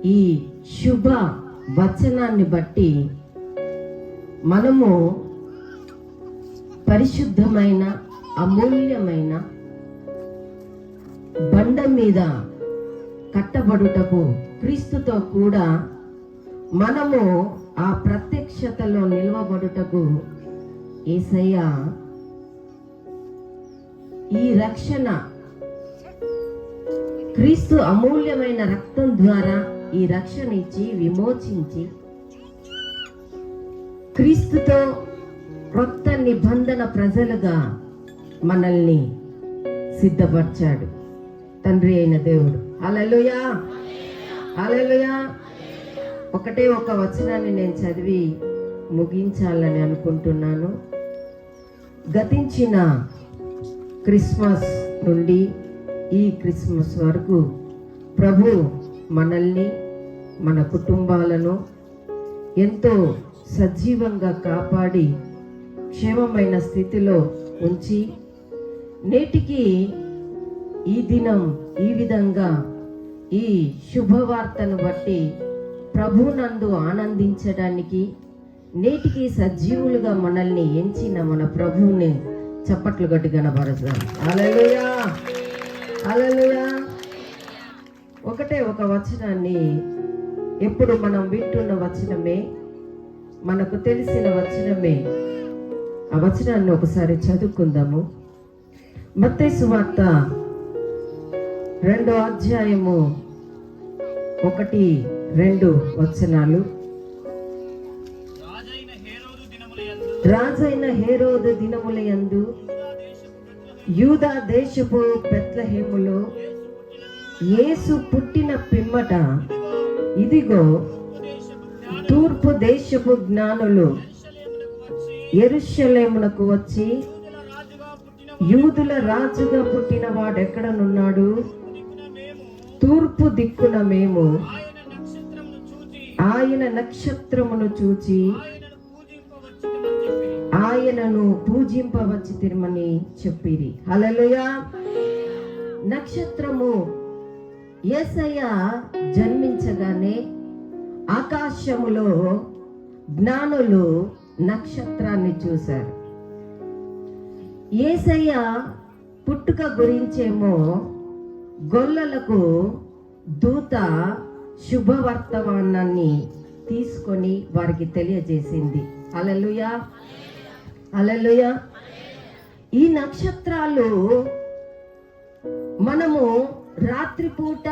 ఈ శుభ వచనాన్ని బట్టి మనము పరిశుద్ధమైన అమూల్యమైన బండ మీద కట్టబడుటకు క్రీస్తుతో కూడా మనము ఆ ప్రత్యక్షతలో నిలవబడుటకు యేసయ్య ఈ రక్షణ క్రీస్తు అమూల్యమైన రక్తం ద్వారా ఈ రక్షణ ఇచ్చి విమోచించి క్రీస్తుతో క్రొత్త నిబంధన ప్రజలుగా మనల్ని సిద్ధపరిచాడు తండ్రి అయిన దేవుడు. హల్లెలూయా, హల్లెలూయా. ఒకటే ఒక వచనాన్ని నేను చదివి ముగించాలని అనుకుంటున్నాను. గతించిన క్రిస్మస్ నుండి ఈ క్రిస్మస్ వరకు ప్రభు మనల్ని, మన కుటుంబాలను ఎంతో సజీవంగా కాపాడి క్షేమమైన స్థితిలో ఉంచి నేటికి ఈ దినం ఈ విధంగా ఈ శుభవార్తను బట్టి ప్రభునందు ఆనందించడానికి నేటికి సజీవులుగా మనల్ని ఎంచిన మన ప్రభువుని చప్పట్లు గట్టి కనబరచాలి. హల్లెలూయా, హల్లెలూయా. ఒకటే ఒక వచనాన్ని ఎప్పుడు మనం వింటున్న వచనమే, మనకు తెలిసిన వచనమే. ఆ వచనాన్ని ఒకసారి చదువుకుందాము. మత్తయి సువార్త 2వ అధ్యాయము 1-2 వచనాలు. రాజైన హేరోదు దినములయందు యూదా దేశపు బెత్లెహేములో యేసు పుట్టిన పిమ్మట ఇదిగో తూర్పు దేశపు జ్ఞానులు యెరూషలేమునకు వచ్చి యూదుల రాజుగా పుట్టిన వాడెక్కడనున్నాడు, తూర్పు దిక్కున మేము ఆయన నక్షత్రమును చూచి ఆయనను పూజింపవచ్చి తిరుమని చెప్పిరి. హల్లెలూయా. నక్షత్రము యేసయ్య జన్మించగానే ఆకాశములో జ్ఞానులు నక్షత్రాన్ని చూశారు. యేసయ్య పుట్టుక గురించేమో గొల్లలకు దూత శుభవర్తమానాన్ని తీసుకొని వారికి తెలియజేసింది. హల్లెలూయా, హల్లెలూయా. ఈ నక్షత్రాలు మనము రాత్రిపూట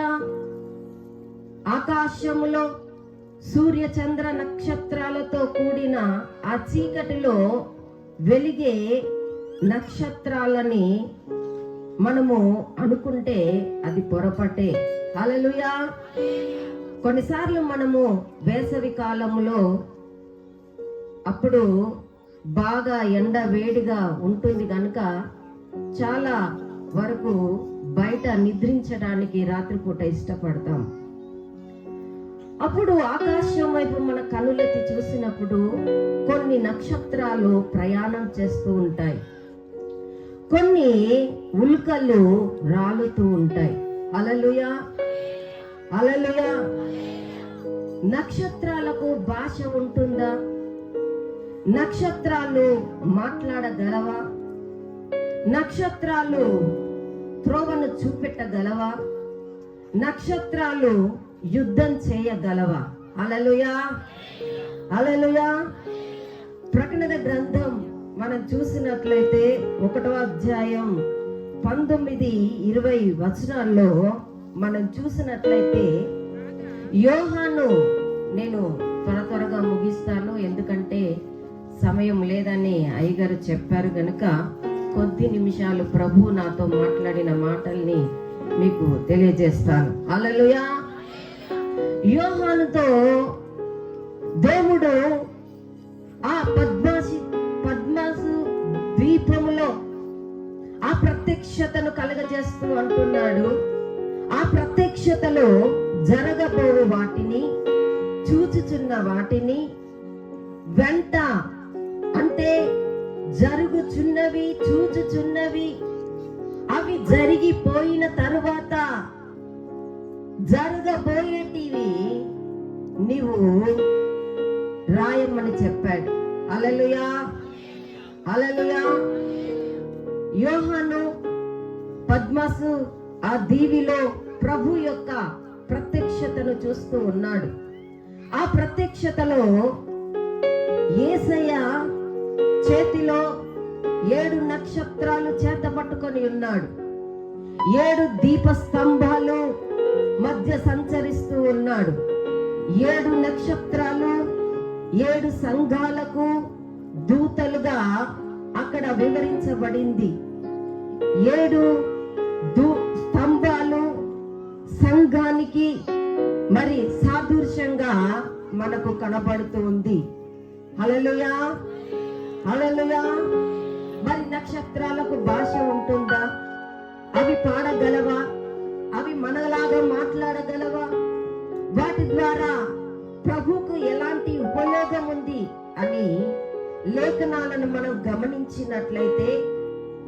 ఆకాశములో సూర్య చంద్ర నక్షత్రాలతో కూడిన ఆ చీకటిలో వెలిగే నక్షత్రాలని మనము అనుకుంటే అది పొరపాటే. హల్లెలూయా. కొన్నిసార్లు మనము వేసవి కాలంలో అప్పుడు బాగా ఎండ వేడిగా ఉంటుంది కనుక చాలా వరకు బయట నిద్రించడానికి రాత్రిపూట ఇష్టపడతాం. అప్పుడు ఆకాశం వైపు మన కనులెత్తి చూసినప్పుడు కొన్ని నక్షత్రాలు ప్రయాణం చేస్తూ ఉంటాయి, కొన్ని ఉల్కలు రాలుతూ ఉంటాయి. హల్లెలూయా, హల్లెలూయా. నక్షత్రాలకు భాష ఉంటుందా? నక్షత్రాలు మాట్లాడగలవా? నక్షత్రాలు త్రోవను చూపెట్టగలవా? నక్షత్రాలు యుద్ధం చేయగలవా? హల్లెలూయా, హల్లెలూయా. ప్రకటన గ్రంథం మనం చూసినట్లయితే 1వ అధ్యాయం 19-20 వచనాల్లో మనం చూసినట్లయితే యోహాను, నేను త్వరగా ముగిస్తాను ఎందుకంటే సమయం లేదని అయ్యగారు చెప్పారు గనుక కొద్ది నిమిషాలు ప్రభు నాతో మాట్లాడిన మాటల్ని మీకు తెలియజేస్తాను. హల్లెలూయా. యోహానుతో దేవుడు ఆ పద్మాసు ద్వీపములో ఆ ప్రత్యక్షతను కలగజేస్తూ అంటున్నాడు. ఆ ప్రత్యక్షతలో జరగబోవు వాటిని, చూచుచున్న వాటిని, వెంట అంటే జరుగుచున్నవి, చూచుచున్నవి, అవి జరిగిపోయిన తరువాత జరగబోయేటివి నీవు రాయమని చెప్పాడు. హల్లెలూయా, హల్లెలూయా. యోహాను పద్మసు ఆ దీవిలో ప్రభు యొక్క ప్రత్యక్షతను చూస్తూ ఉన్నాడు. ఆ ప్రత్యక్షతలో యేసయ్య చేతిలో 7 నక్షత్రాలు చేత పట్టుకొని ఉన్నాడు. 7 దీప స్తంభాలు మధ్య సంచరిస్తూ ఉన్నాడు. 7 నక్షత్రాలు 7 సంఘాలకు దూతలుగా అక్కడ వివరించబడింది. 7 స్తంభాలు సంఘానికి మరి సాదృశ్యంగా మనకు కనబడుతూ ఉంది. హల్లెలూయా, హల్లెలూయా. మరి నక్షత్రాలకు భాష ఉంటుందా? అవి పాడగలవా? అవి మనలాగా మాట్లాడగలవా? వాటి ద్వారా ప్రభువుకు ఎలాంటి ఉపయోగం ఉంది అని లేఖనాలను మనం గమనించినట్లయితే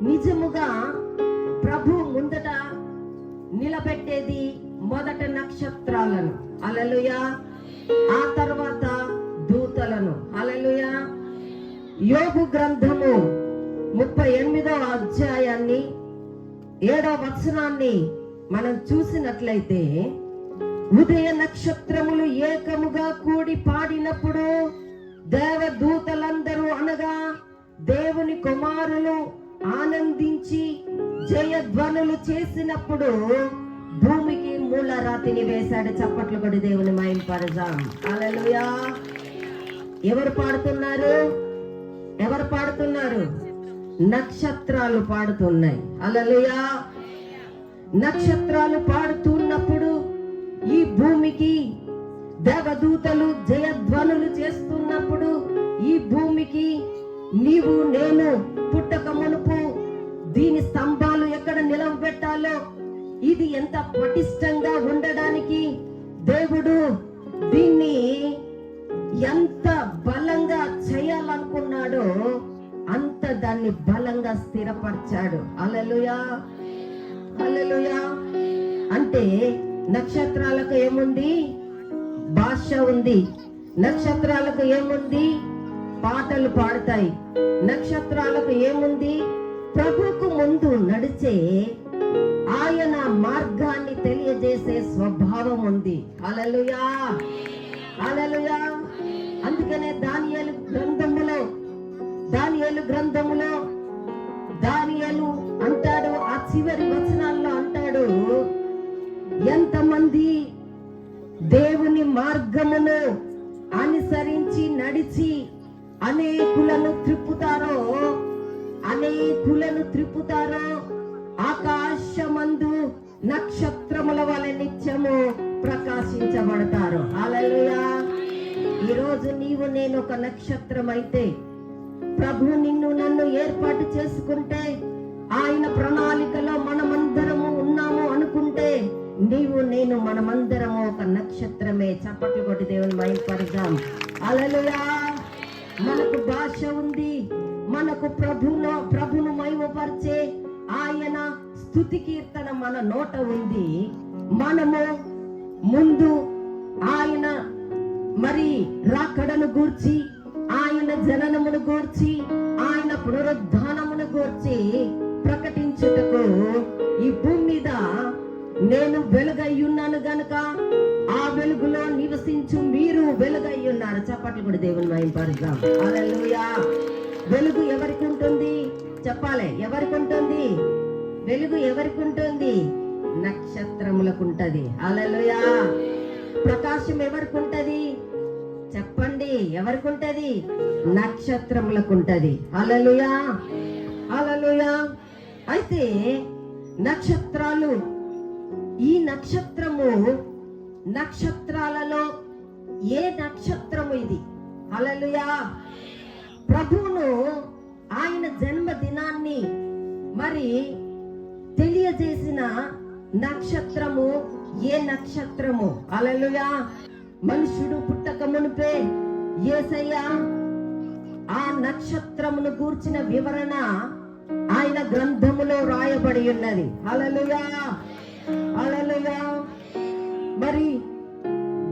నిజముగా ప్రభు ముందట నిలబెట్టేది మొదట నక్షత్రాలను, హల్లెలూయా, ఆ తర్వాత దూతలను, హల్లెలూయా. యోబు గ్రంథము 38వ అధ్యాయాన్ని 7వ వచనాన్ని మనం చూసినట్లయితే, ఉదయ నక్షత్రములు ఏకముగా కూడి పాడినప్పుడు దేవదూతలందరూ అనగా దేవుని కుమారులు ఆనందించి జయధ్వనులు చేసినప్పుడు భూమికి మూలరాతిని వేశాడు. చప్పట్లు కొడి దేవుని మహింపరదాం. హల్లెలూయా. ఎవరు పాడుతున్నారు? ఎవరు పాడుతున్నారు? నక్షత్రాలు పాడుతున్నాయి. హల్లెలూయా. నక్షత్రాలు పాడుతున్నప్పుడు ఈ భూమికి దేవదూతలు జయధ్వనులు చేస్తున్నప్పుడు ఈ భూమికి నీవు నేను పుట్టక మునుపు దీని స్తంభాలు ఎక్కడ నిలవబెట్టాలో, ఇది ఎంత పటిష్టంగా ఉండడానికి దేవుడు దీన్ని ఎంత బలంగా చేయాలనుకున్నాడో అంత దాన్ని బలంగా స్థిరపరిచాడు. హల్లెలూయా, హల్లెలూయా. అంటే నక్షత్రాలకు ఏముంది? భాష ఉంది. నక్షత్రాలకు ఏముంది? పాటలు పాడతాయి. నక్షత్రాలకు ఏముంది? ప్రభువుకు ముందు నడిచే ఆయన మార్గాన్ని తెలియజేసే స్వభావం ఉంది. హల్లెలూయా, హల్లెలూయా. అందుకనే దానియేలు గ్రంథములో దానియేలు అంటాడు, ఆ చివరి వచనాల్లో అంటాడు, ఎంతమంది దేవుని మార్గమును అనుసరించి నడిచి అనేకులను త్రిప్పుతారో ఆకాశమందు నక్షత్రముల వలె నిత్యము ప్రకాశించబడతారు. హల్లెలూయా. ఈరోజు నీవు నేను ఒక నక్షత్రం అయితే, ప్రభు నిన్ను నన్ను ఏర్పాటు చేసుకుంటే, ఆయన ప్రణాళికలో మనమందరము ఉన్నాము అనుకుంటే, నీవు నేను మనమందరము ఒక నక్షత్రమే. చప్పట్లు కొట్టి దేవుని మహిమపరదాం. హల్లెలూయా. మనకు భాష ఉంది. మనకు ప్రభును మహిమపరిచే ఆయన స్తుతి కీర్తన మన నోట ఉంది. మనము ముందు ఆయన మరి రాకడను గూర్చి, ఆయన జననమును గూర్చి, ఆయన పునరుద్ధానమును గూర్చి ప్రకటించుటకు ఈ భూమి మీద నేను వెలుగయ్యున్నాను గనుక ఆ వెలుగులో నివసించు మీరు వెలుగయ్యున్నారు. చప్పట్లు కూడా దేవుని మహిమపరదాం. హల్లెలూయా. వెలుగు ఎవరికి ఉంటుంది? చెప్పాలి, ఎవరికి ఉంటుంది? వెలుగు ఎవరికి ఉంటుంది? నక్షత్రములకు ఉంటది. హల్లెలూయా. ప్రకాశం ఎవరికి ఉంటది? చెప్పండి, ఎవరికి ఉంటది? నక్షత్రములకు ఉంటది. హల్లెలూయా, హల్లెలూయా. అయితే నక్షత్రాలు, ఈ నక్షత్రాలలో ఏ నక్షత్రము ఇది? హల్లెలూయా. ప్రభువును ఆయన జన్మదినాన్ని మరి తెలియజేసిన నక్షత్రము ఏ నక్షత్రము? హల్లెలూయా. మనుషుడు పుట్టక మునిపే యేసయ్య ఆ నక్షత్రమును గూర్చిన వివరణ ఆయన గ్రంథములో రాయబడి ఉన్నది. హల్లెలూయా, హల్లెలూయా. మరి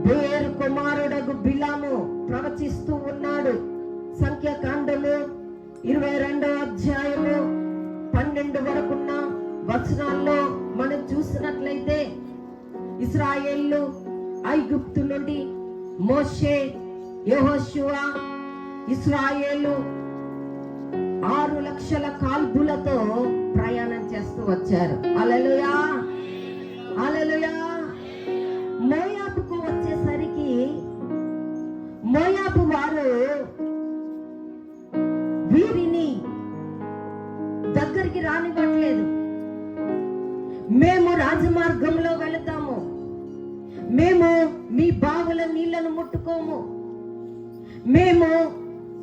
బేరు కుమారుడగు బిలాము ప్రవచిస్తూ ఉన్నాడు. సంఖ్యాకాండము 22వ అధ్యాయము 12 వరకున్న వచనాల్లో మనం చూసినట్లయితే ఇశ్రాయేలు ఐగుప్తు నుండి మోషే, యెహోషువ, ఇశ్రాయేలు 6 లక్షల కాల్బులతో ప్రయాణం చేస్తూ వచ్చారు. హల్లెలూయా, హల్లెలూయా. మోయాబుకు వచ్చేసరికి మోయాబు వారు వీరిని దగ్గరికి రానివ్వట్లేదు. మేము రాజమార్గంలో వెళతాము, మేము మీ బావుల నీళ్లను ముట్టుకోము, మేము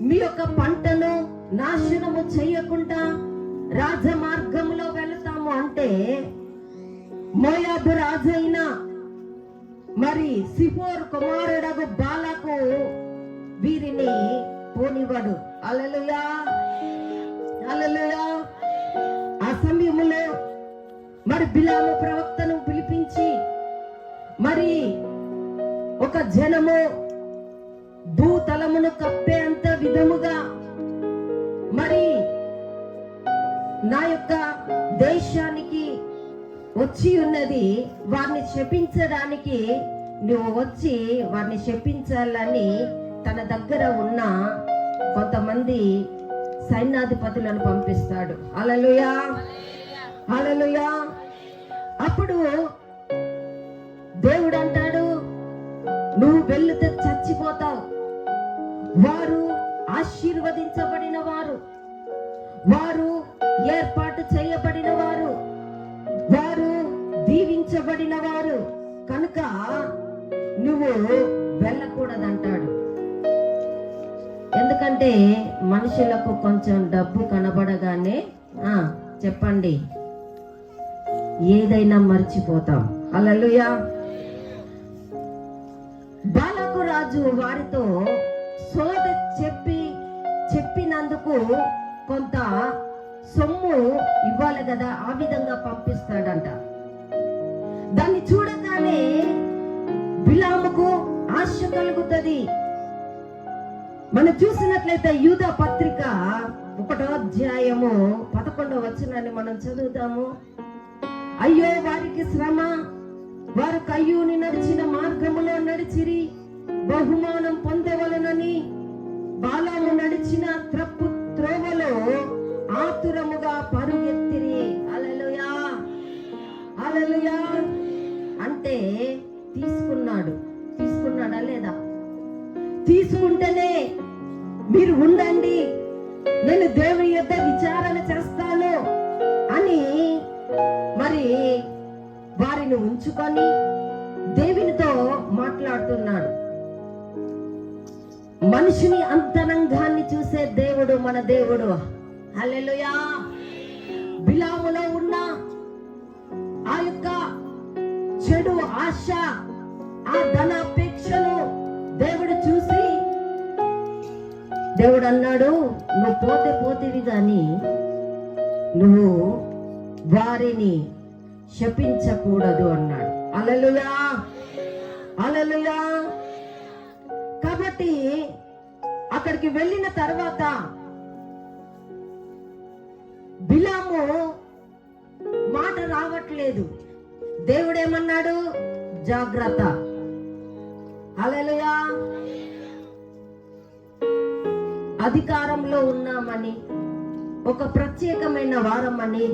మీ యొక్క పంటను నాశనము చేయకుండా రాజమార్గంలో వెళతాము అంటే మోయాబు రాజైన మరి సిపోర్ కుమారుడగు బాలకు వీరిని పోనివ్వడు. హల్లెలూయా, హల్లెలూయా. ఆ సమయంలో మరి బిలాము ప్రవక్తను పిలిపించి మరి ఒక జనము భూతలమును కప్పే అంత విధముగా మరి నా యొక్క దేశానికి వచ్చి ఉన్నది, వారిని శపించడానికి నువ్వు వచ్చి వారిని శపించాలని తన దగ్గర ఉన్న కొంతమంది సైన్యాధిపతులను పంపిస్తాడు. హల్లెలూయా, హల్లెలూయా. అప్పుడు దేవుడు అంటాడు, నువ్వు వెళ్తే చచ్చిపోతావు. వారు ఆశీర్వదించబడిన వారు, వారు ఏర్పాటు చేయబడిన వారు, వారు దీవించబడిన వారు కనుక నువ్వు వెళ్ళకూడదంటాడు. ఎందుకంటే మనుషులకు కొంచెం డబ్బు కనబడగానే చెప్పండి ఏదైనా మర్చిపోతాం. హల్లెలూయా. బాలకు రాజు వారితో సోద చెప్పినందుకు కొంత సొమ్ము ఇవ్వాలి కదా, ఆ విధంగా పంపిస్తాడంట. దాన్ని చూడగానే బిలాముకు ఆశ కలుగుతుంది. మనం చూసినట్లయితే యూదా పత్రిక 1వ అధ్యాయము 11వ వచనాన్ని మనం చదువుతాము. అయ్యో వారికి శ్రమ, వారు కయ్యూని నడిచిన మార్గములో నడిచిరి, బహుమానం పొందవలనని బాలాము నడిచిన త్రోవలో ఆతురముగా పరుగెత్తిరి. హల్లెలూయా, హల్లెలూయా. అంటే తీసుకున్నాడా లేదా? తీసుకుంటేనే మీరు ఉండండి, నేను దేవుని యొద్ద విచారణ చేస్తాను అని మరి వారిని ఉంచుకొని దేవునితో మాట్లాడుతున్నాడు. మనిషిని అంతరంగాన్ని చూసే దేవుడు మన దేవుడు. హల్లెలూయా. బిలాములో ఉన్న ఆ యొక్క చెడు ఆశ, ఆ ధనాపేక్షను దేవుడు చూసి దేవుడు అన్నాడు, నువ్వు పోతేవి గాని నువ్వు వారిని శపించకూడదు అన్నాడు. హల్లెలూయా, హల్లెలూయా. కాబట్టి అక్కడికి వెళ్ళిన తర్వాత బిలాము మాట రావట్లేదు. దేవుడేమన్నాడు? జాగ్రత్త. హల్లెలూయా. అధికారంలో ఉన్నామని, ఒక ప్రత్యేకమైన వారమని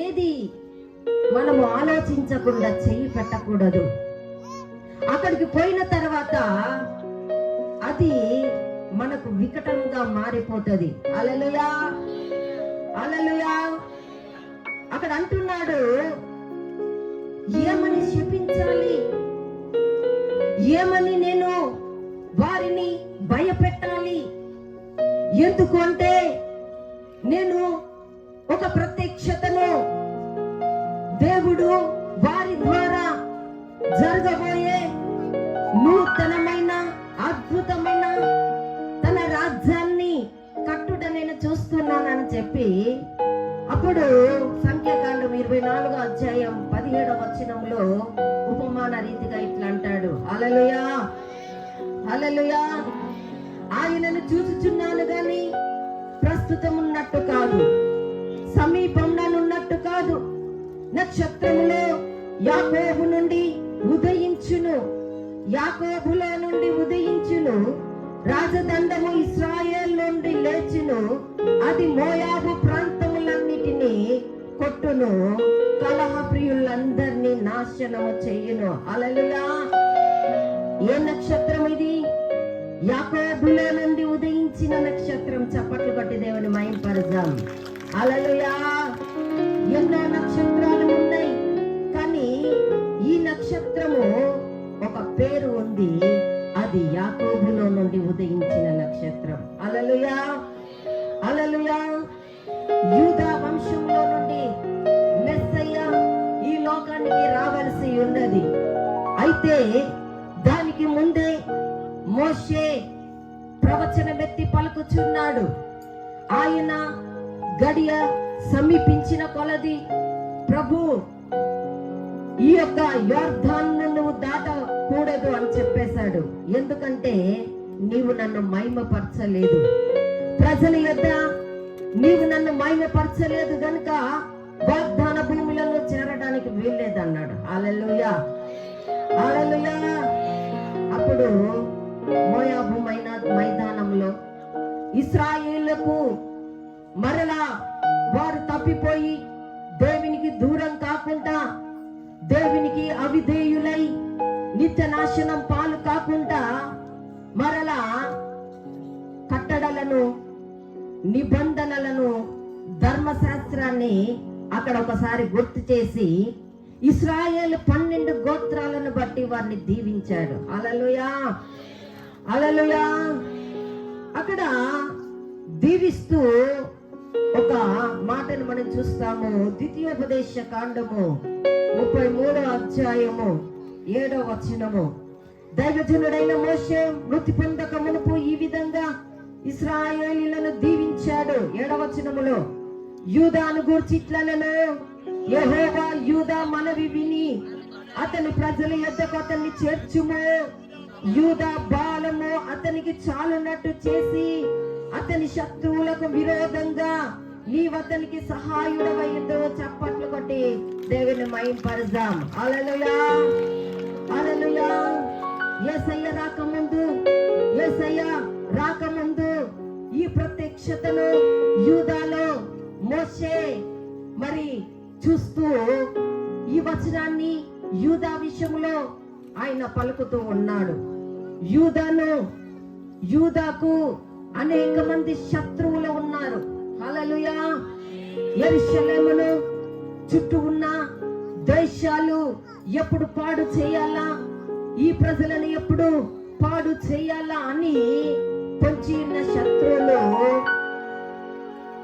ఏది మనము ఆలోచించకుండా చెయ్యి పెట్టకూడదు. అక్కడికి పోయిన తర్వాత అది మనకు వికటంగా మారిపోతుంది. హల్లెలూయా, హల్లెలూయా. అక్కడ అంటున్నాడు, ఏమని శపించాలి, ఏమని నేను వారిని భయపెట్టాలి? ఎందుకు అంటే నేను ఒక ప్రత్యక్షతను దేవుడు వారి ద్వారా జరగబోయే నూతనమైన అద్భుతమైన తన రాజ్యాన్ని కట్టుట నేను చూస్తున్నానని చెప్పి అప్పుడు సంఖ్యాకాండం 24 అధ్యాయం 17వ వచనంలో ఉపమాన రీతిగా ఇట్లా అంటాడు, హల్లెలూయా హల్లెలూయా, ఆయనను చూచుచున్నాను గాని ప్రస్తుతం ఉన్నట్టు కాదు, సమీపంలోనున్నట్టు కాదు. నక్షత్రములో యాకోబు నుండి ఉదయించును, యాకోబులో నుండి ఉదయించును, రాజదండము ఇశ్రాయేల్ నుండి లేచును, అది మోయాబు ప్రాంతములన్నిటినీ కొట్టును, కలహ ప్రియులందరినీ నాశనము చేయును. హల్లెలూయా. ఏ నక్షత్రం ఇది? యాకోబులో నుండి ఉదయించిన నక్షత్రం. చప్పట్లు కొట్టి దేవుని మహిమపరచుదాం. హల్లెలూయా. ఎన్నో నక్షత్రాలు ఉన్నాయి, కానీ ఈ నక్షత్రము ఒక పేరు ఉంది, అది యాకోబులో నుండి ఉదయించిన నక్షత్రం. హల్లెలూయా హల్లెలూయా. యూదా వంశంలో నుండి మెస్సయ్య ఈ లోకానికి రావాల్సి ఉన్నది. అయితే దానికి ముందే మోషే ప్రవచనమెత్తి పలుకుచున్నాడు. ఆయన గడియ సమీపించిన కొలది, ప్రభు ఈ యొక్క యొర్దాను నువ్వు దాటకూడదు అని చెప్పేశాడు. ఎందుకంటే నీవు నన్ను మహిమపరచలేదు, ప్రజల యొద్ద నీవు నన్ను మహిమపరచలేదు గనుక వాగ్దాన భూములను చేరడానికి వీల్లేదన్నాడు. హల్లెలూయా హల్లెలూయా. అప్పుడు మోయాబు మైదానంలో ఇశ్రాయేలుకు మరలా వారు తప్పిపోయి దేవునికి దూరం కాకుండా, దేవునికి అవిధేయులై నిత్య నాశనం పాలు కాకుండా మరలా కట్టడలను, నిబంధనలను, ధర్మశాస్త్రాన్ని అక్కడ ఒకసారి గుర్తు చేసి ఇశ్రాయేలు 12 గోత్రాలను బట్టి వారిని దీవించాడు. హల్లెలూయా హల్లెలూయా. అక్కడ దీవిస్తూ ఒక మాటను మనం చూస్తాము. ద్వితీయోపదేశ కాండము 33వ అధ్యాయము 7వ వచనము. దైవజనుడైన మోషే మృతి పొందక మునుపు ఈ విధంగా ఇశ్రాయేలీయులను దీవించాడు. 7వ వచనములో యూదాను గూర్చి ఇట్లనెను, యెహోవా యూదా మనవి విని అతని ప్రజల యొద్దకు అతన్ని చేర్చుము, యూదా బాలము అతనికి చాలునట్టు చేసి అతని శత్రువులకు విరోధంగా నీవతనికి సహాయుడవయ్యుందో. చప్పట్లు కొట్టి దేవుని మహిమపరచుదాం. హల్లెలూయా హల్లెలూయా. యేసయ్య రాకముందు ఈ ప్రత్యక్షతను యూదాలో మోషే మరి చూస్తూ ఈ వచనాన్ని యూదా విషయంలో ఆయన పలుకుతూ ఉన్నాడు. యూదాకు అనేక మంది శత్రువులు ఉన్నారు. హల్లెలూయా. యెరూషలేమును చుట్టూ ఉన్న దేశాలు ఎప్పుడు పాడు చేయాలా, ఈ ప్రజలను ఎప్పుడు పాడు చేయాలా అని పొంచి ఉన్న శత్రువులు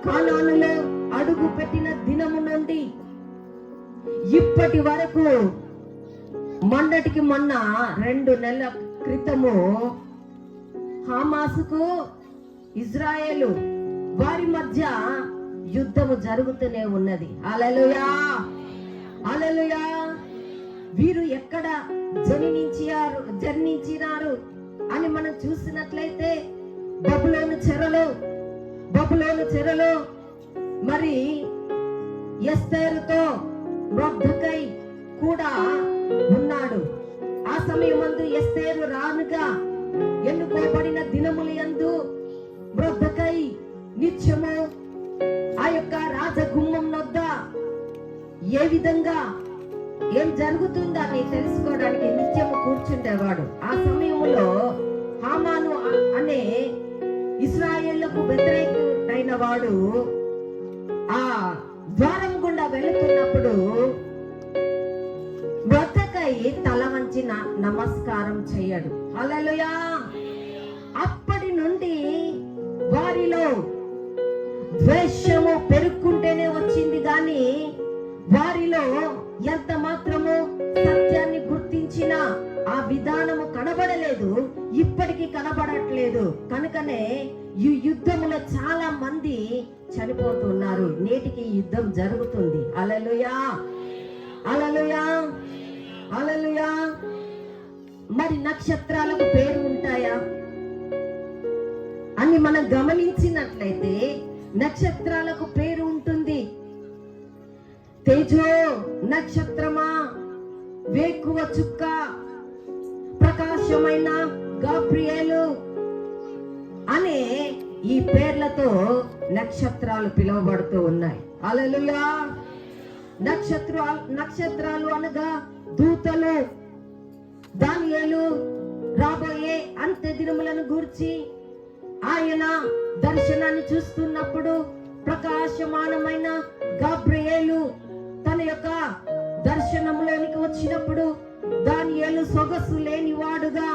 కానానులో అడుగు పెట్టిన దినము నుండి ఇప్పటి వరకు, మొన్నటికి మొన్న 2 నెలల క్రితము హమాసుకు ఇజ్రాయేలు వారి మధ్య యుద్ధము జరుగుతూనే ఉన్నది. హల్లెలూయా హల్లెలూయా. వీరు ఎక్కడ జన్మించినారు అని మనం చూసినట్లయితే బబులోను చెరలో మరి ఎస్తేరుతో మొర్దెకై కూడా ఉన్నాడు. ఆ సమయమందు ఎస్తేరు రానుగా ఎన్నుకోబడిన దినములు యందు మొర్దెకై నిత్యము ఆ యొక్క రాజగుమ్మం వద్ద ఏ విధంగా ఏం జరుగుతుందని తెలుసుకోవడానికి నిత్యము కూర్చుండేవాడు. ఆ సమయంలో హామాను అనే ఇశ్రాయేలుకు వ్యతిరేకుడైన వాడు ఆ ద్వారం గుండా వెళుతున్నప్పుడు మొర్దెకై తల వంచి నమస్కారం చేయడు. హల్లెలూయా. అప్పటి నుండి వారిలో ద్వేషము పెరుగుకుంటేనే వచ్చింది గాని వారిలో ఎంత మాత్రము సత్యాన్ని గుర్తించిన ఆ విధానము కనబడలేదు, ఇప్పటికీ కనబడట్లేదు. కనుకనే ఈ యుద్ధములో చాలా మంది చనిపోతున్నారు. నేటికి యుద్ధం జరుగుతుంది. హల్లెలూయా, హల్లెలూయా, హల్లెలూయా. మరి నక్షత్రాలకు పేరు ఉంటాయా అని మనం గమనించినట్లయితే నక్షత్రాలకు పేరు ఉంటుంది. తేజో నక్షత్రమా, వేకువ చుక్క, ప్రకాశమైన గాబ్రియేలు అనే ఈ పేర్లతో నక్షత్రాలు పిలువబడుతూ ఉన్నాయి. హల్లెలూయా. నక్షత్రాలు అనగా దూతలు. దానియేలు రాబోయే అంత్య దినములను గూర్చి ఆయన దర్శనాన్ని చూస్తున్నప్పుడు ప్రకాశమానమైన గాబ్రియేలు తన యొక్క దర్శనంలోనికి వచ్చినప్పుడు దానియేలు సొగసు లేనివాడుగా,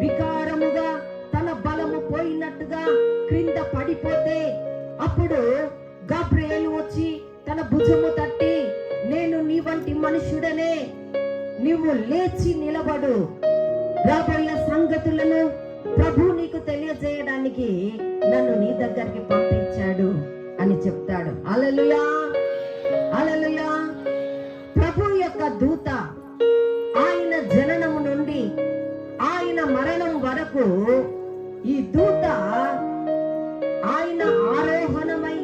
వికారముగా, తన బలము పోయినట్టుగా క్రింద పడిపోతే అప్పుడు గాబ్రియేలు వచ్చి తన భుజము తట్టి, నేను నీ వంటి మనుషుడనే, నీవు లేచి నిలబడు, రాబోయే సంగతులను ప్రభు నీకు తెలియజేయడానికి నన్ను నీ దగ్గరికి పంపించాడు అని చెప్తాడు. హల్లెలూయా, హల్లెలూయా. ప్రభు యొక్క దూత ఆయన జననము నుండి ఆయన మరణం వరకు ఈ దూత ఆయన ఆరోహణమై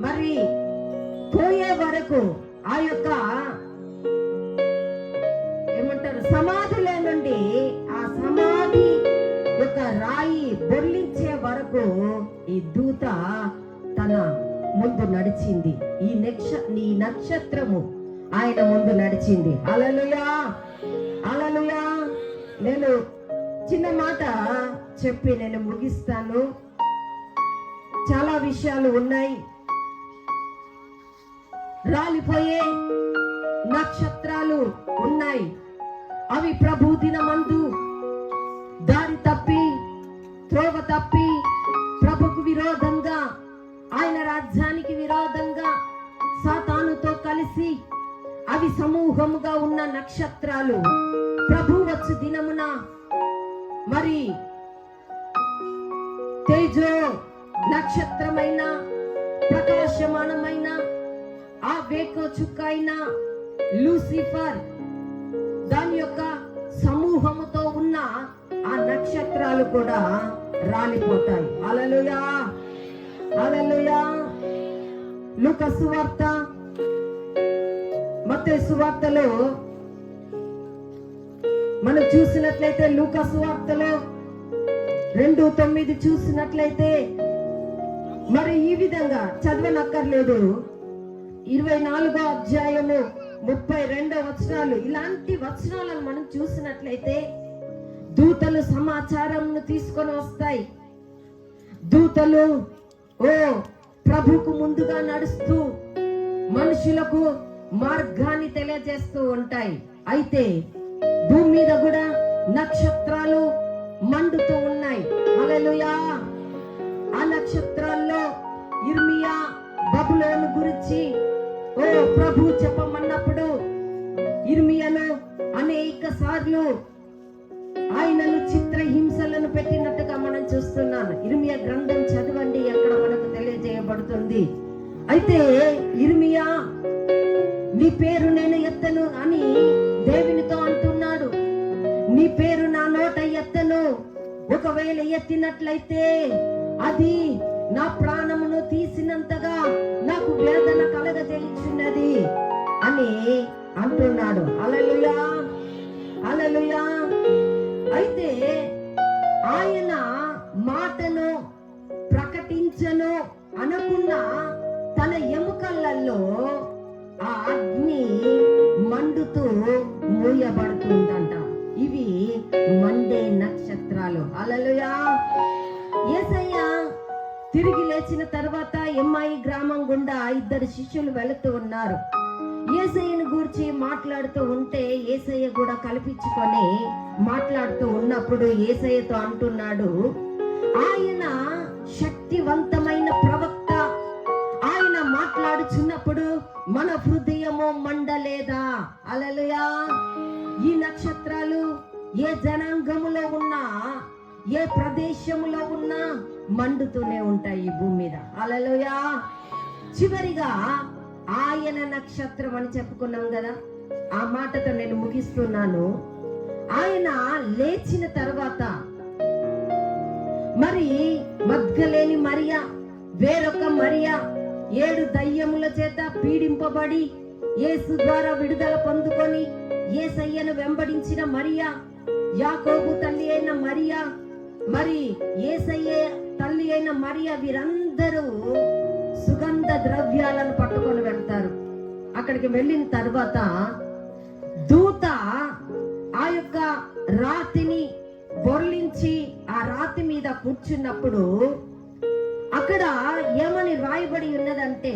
మరి పోయే వరకు ఆ యొక్క ఏమంటారు సమాధిలో నుండి ఆ సమాధి యొక్క రాయి బొర్లించే వరకు ఈ దూత తన ముందు నడిచింది. ఈ నక్షత్రము ఆయన ముందు నడిచింది. హల్లెలూయా, హల్లెలూయా. నేను చిన్న మాట చెప్పి నేను ముగిస్తాను. చాలా విషయాలు ఉన్నాయి. రాలిపోయే నక్షత్రాలు ఉన్నాయి. అవి ప్రభు దినమందు దారి తప్పి, త్రోవ తప్పి, ప్రభుకు విరోధంగా, ఆయన రాజ్యానికి విరోధంగా సాతానుతో కలిసి అవి సమూహముగా ఉన్న నక్షత్రాలు ప్రభు వచ్చు దినమున మరి తేజో నక్షత్రమైన, ప్రకాశమానమైన ఆ వేకో చుక్క అయిన లూసిఫర్ దాని యొక్క సమూహముతో ఉన్న ఆ నక్షత్రాలు కూడా రాలిపోతాయి. హల్లెలూయా, హల్లెలూయా. లూకా సువార్త, మత్తయి సువార్తలో మనం చూసినట్లయితే లూకా సువార్తలో 2:9 చూసినట్లయితే మరి ఈ విధంగా చదవనక్కర్లేదు. 24వ అధ్యాయము 32వ వచనాలు, ఇలాంటి వచనాలను మనం చూసినట్లయితే దూతలు సమాచారంను తీసుకొని వస్తాయి. దూతలు ప్రభుకు ముందుగా నడుస్తూ మనుషులకు మార్గాన్ని తెలియజేస్తూ ఉంటాయి. అయితే భూమి మీద కూడా నక్షత్రాలు మండుతూ ఉన్నాయి. హల్లెలూయా. ఆ నక్షత్రాల్లో ఇర్మియా బబులోను గురించి ప్రభు చెప్పమన్నప్పుడు ఇర్మియాను అనేక సార్లు ఆయనను చిత్రహింసలను పెట్టినట్టుగా మనం చూస్తున్నాను. ఇర్మియా గ్రంథం చదవండి, అక్కడ మనకు తెలియజేయబడుతుంది. అయితే ఇర్మియా నీ పేరు నేను ఎత్తను అని దేవునితో అంటున్నాడు. నీ పేరు నా నోట ఎత్తను, ఒకవేళ ఎత్తినట్లయితే అది నా ప్రాణమును తీసినంతగా నాకు వేదన కలగజేయుచున్నది అని అంటున్నాడు. హల్లెలూయా, హల్లెలూయా. అయితే ఆయన మాటను ప్రకటించను అనుకున్న తన ఎముకలలో ఆ అగ్ని మండుతూ మూయబడుతుందంట. ఇవి మండే నక్షత్రాలు. హల్లెలూయా. యేసయ్య తిరిగి లేచిన తర్వాత ఎమ్మాయి గ్రామం గుండా 2 శిష్యులు వెళుతూ ఉన్నారు. యేసయ్యను గురించి మాట్లాడుతూ ఉంటే యేసయ్య కూడా కల్పించుకొని మాట్లాడుతూ ఉన్నప్పుడు యేసయ్యతో అంటున్నాడు, ఆయన శక్తివంతమైన ప్రవక్త, ఆయన మాట్లాడుచున్నప్పుడు మన హృదయము మండలేదా? హల్లెలూయా. ఈ నక్షత్రాలు ఏ జనాంగములో ఉన్నా ఏ ప్రదేశంలో ఉన్నా మండుతూనే ఉంటాయి ఈ భూమి మీద. హల్లెలూయా. చివరిగా ఆయన నక్షత్రం అని చెప్పుకున్నాం కదా, ఆ మాటతో నేను ముగిస్తున్నాను. ఆయన లేచిన తర్వాత మరి మగ్దలేని మరియా, వేరొక మరియా, 7 దయ్యముల చేత పీడింపబడి యేసు ద్వారా విడుదల పొందుకొని యేసయ్యను వెంబడించిన మరియా, యాకోబు తల్లి అయిన మరియా, మరి యేసయ్య తల్లి అయిన మరియా, వీరందరూ సుగంధ ద్రవ్యాలను పట్టుకొని వెళ్తారు. అక్కడికి వెళ్ళిన తర్వాత దూత ఆ యొక్క రాతిని బొర్లించి ఆ రాతి మీద కూర్చున్నప్పుడు అక్కడ ఏమని రాయబడి ఉన్నదంటే,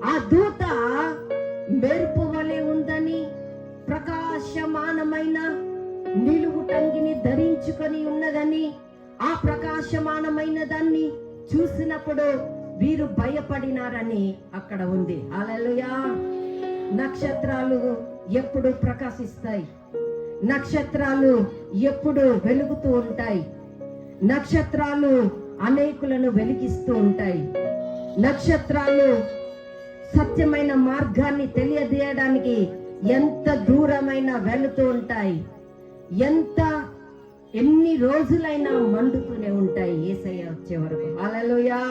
ఆ దూత మెరుపు వలె ఉందని, ప్రకాశమానమైన నిలువుటంగిని ధరించుకొని ఉన్నదని, ఆ ప్రకాశమానమైన దాన్ని చూసినప్పుడు వీరు భయపడినారని అక్కడ ఉంది. హల్లెలూయా. నక్షత్రాలు ఎప్పుడు ప్రకాశిస్తాయి, నక్షత్రాలు ఎప్పుడు వెలుగుతూ ఉంటాయి, నక్షత్రాలు అనేకులను వెలిగిస్తూ ఉంటాయి, నక్షత్రాలు సత్యమైన మార్గాన్ని తెలియజేయడానికి ఎంత దూరమైనా వెళుతూ ఉంటాయి, ఎన్ని రోజులైనా మండుతూనే ఉంటాయి యేసయ్య వచ్చే వరకు. హల్లెలూయా,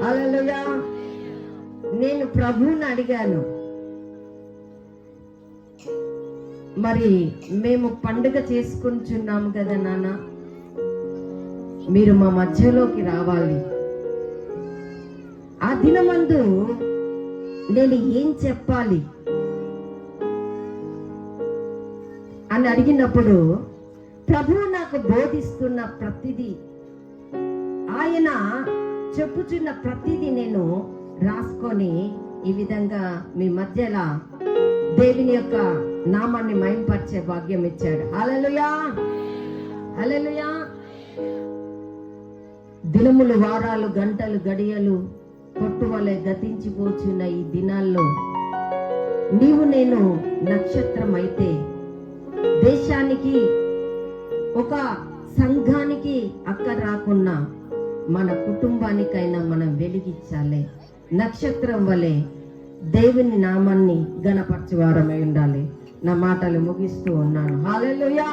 హల్లెలూయా. నేను ప్రభువుని అడిగాను, మరి మేము పండుగ చేసుకుంటున్నాము కదా నాన్న, మీరు మా మధ్యలోకి రావాలి. ఆ దినమందు నేను ఏం చెప్పాలి అని అడిగినప్పుడు ప్రభువు నాకు బోధిస్తున్న ప్రతిదీ, ఆయన చెప్పుచున్న ప్రతిదీ నేను రాసుకొని ఈ విధంగా మీ మధ్యలో దేవుని యొక్క నామాన్ని మహింపరిచే భాగ్యం ఇచ్చాడు. హల్లెలూయా, హల్లెలూయా. దినములు, వారాలు, గంటలు, గడియలు పొట్టువలె గతించిపోచున్న ఈ దినాల్లో నీవు నేను నక్షత్రం అయితే దేశానికి, ఒక సంఘానికి అక్కర రాకున్నా మన కుటుంబానికైనా మనం వెలిగించాలి. నక్షత్రం వలె దేవుని నామాన్ని గణపరచువారమై ఉండాలి. నా మాటలు ముగిస్తూ ఉన్నాను. హల్లెలూయా.